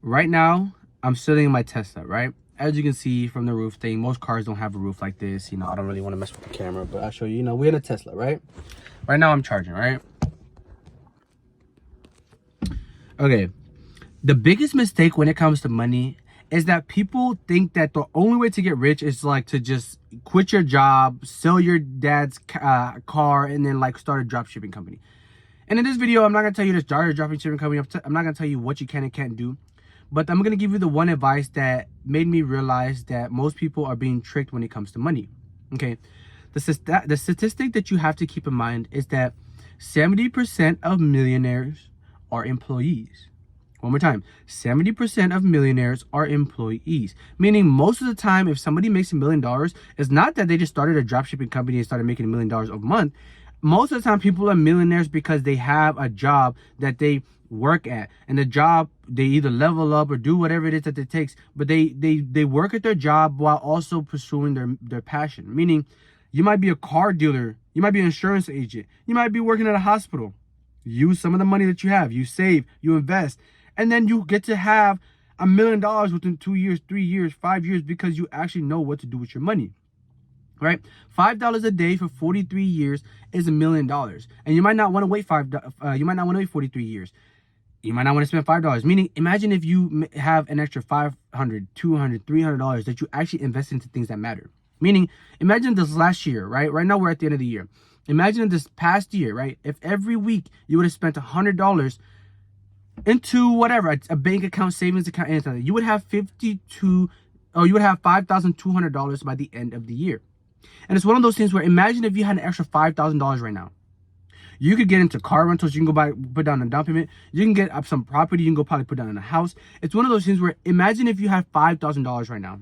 Right now, I'm sitting in my Tesla, right? As you can see from the roof thing, most cars don't have a roof like this. I don't really want to mess with the camera, but I'll show you. We're in a Tesla, right? Right now, I'm charging, right? Okay. The biggest mistake when it comes to money is that people think that the only way to get rich is like to just quit your job, sell your dad's car, and then like start a drop shipping company. And in this video, I'm not going to tell you to start a drop shipping company. I'm not going to tell you what you can and can't do. But I'm going to give you the one advice that made me realize that most people are being tricked when it comes to money. Okay. The statistic that you have to keep in mind is that 70% of millionaires are employees. One more time, 70% of millionaires are employees. Meaning most of the time, if somebody makes $1 million, it's not that they just started a dropshipping company and started making $1 million a month. Most of the time, people are millionaires because they have a job that they work at. And the job, they either level up or do whatever it is that it takes. But they work at their job while also pursuing their passion. Meaning, you might be a car dealer. You might be an insurance agent. You might be working at a hospital. Use some of the money that you have. You save, you invest. And then you get to have $1 million within 2 years, 3 years, 5 years, because you actually know what to do with your money, right? $5 a day for 43 years is $1 million. And you might not want to wait 43 years. You might not want to spend $5. Meaning, imagine if you have an extra $500, $200, $300 that you actually invest into things that matter. Meaning, imagine this last year, right? Right now we're at the end of the year. Imagine this past year, right? If every week you would have spent $100 into whatever, a bank account, savings account, anything, you would have $5,200 by the end of the year. And it's one of those things where imagine if you had an extra $5,000 right now. You could get into car rentals. You can go put down a down payment. You can get up some property. You can go probably put down in a house. It's one of those things where imagine if you had $5,000 right now.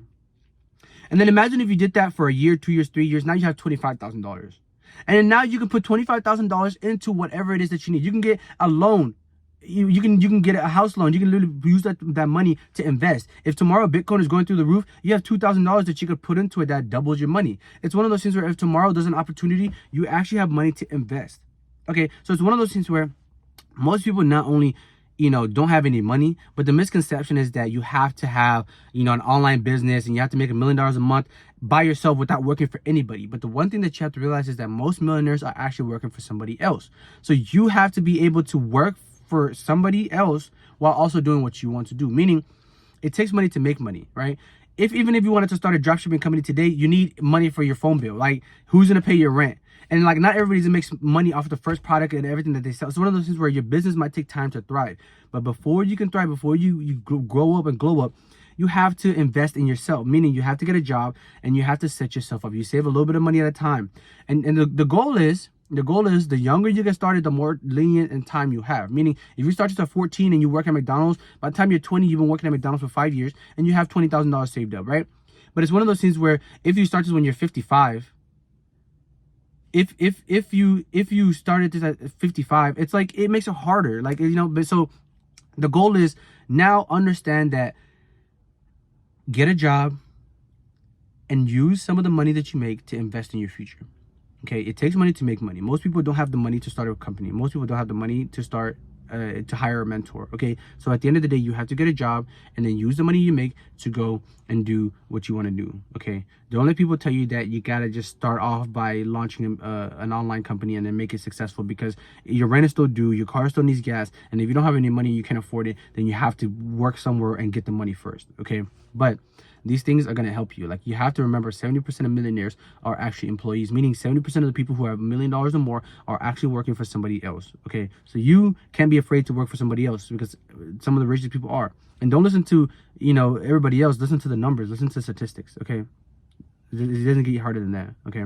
And then imagine if you did that for a year, 2 years, 3 years. Now you have $25,000. And then now you can put $25,000 into whatever it is that you need. You can get a loan. You can get a house loan. You can literally use that money to invest. If tomorrow Bitcoin is going through the roof, you have $2,000 that you could put into it that doubles your money. It's one of those things where if tomorrow there's an opportunity, you actually have money to invest. Okay, so it's one of those things where most people not only don't have any money, but the misconception is that you have to have an online business and you have to make $1 million a month by yourself without working for anybody. But the one thing that you have to realize is that most millionaires are actually working for somebody else. So you have to be able to work for somebody else while also doing what you want to do. Meaning, it takes money to make money, right? Even if you wanted to start a dropshipping company today, you need money for your phone bill. Like, who's gonna pay your rent? And like, not everybody makes money off of the first product and everything that they sell. It's one of those things where your business might take time to thrive. But before you can thrive, before you grow up and glow up, you have to invest in yourself. Meaning, you have to get a job and you have to set yourself up. You save a little bit of money at a time. And the goal is the younger you get started, the more lenient in time you have. Meaning, if you start just at 14 and you work at McDonald's, by the time you're 20, you've been working at McDonald's for 5 years and you have $20,000 saved up, right? But it's one of those things where if you start this when you're 55, if you started this at 55, it's like it makes it harder. Like, but so the goal is now understand that get a job and use some of the money that you make to invest in your future. Okay, it takes money to make money. Most people don't have the money to start a company. Most people don't have the money to start to hire a mentor. Okay, so at the end of the day, you have to get a job and then use the money you make to go and do what you want to do. Okay, don't let people tell you that you gotta just start off by launching an online company and then make it successful, because your rent is still due, your car still needs gas, and if you don't have any money, you can't afford it, then you have to work somewhere and get the money first. Okay, but these things are going to help you. Like, you have to remember 70% of millionaires are actually employees, meaning 70% of the people who have $1 million or more are actually working for somebody else. Okay, so you can't be afraid to work for somebody else, because some of the richest people are. And don't listen to everybody else. Listen to the numbers. Listen to statistics. Okay, it doesn't get harder than that. Okay.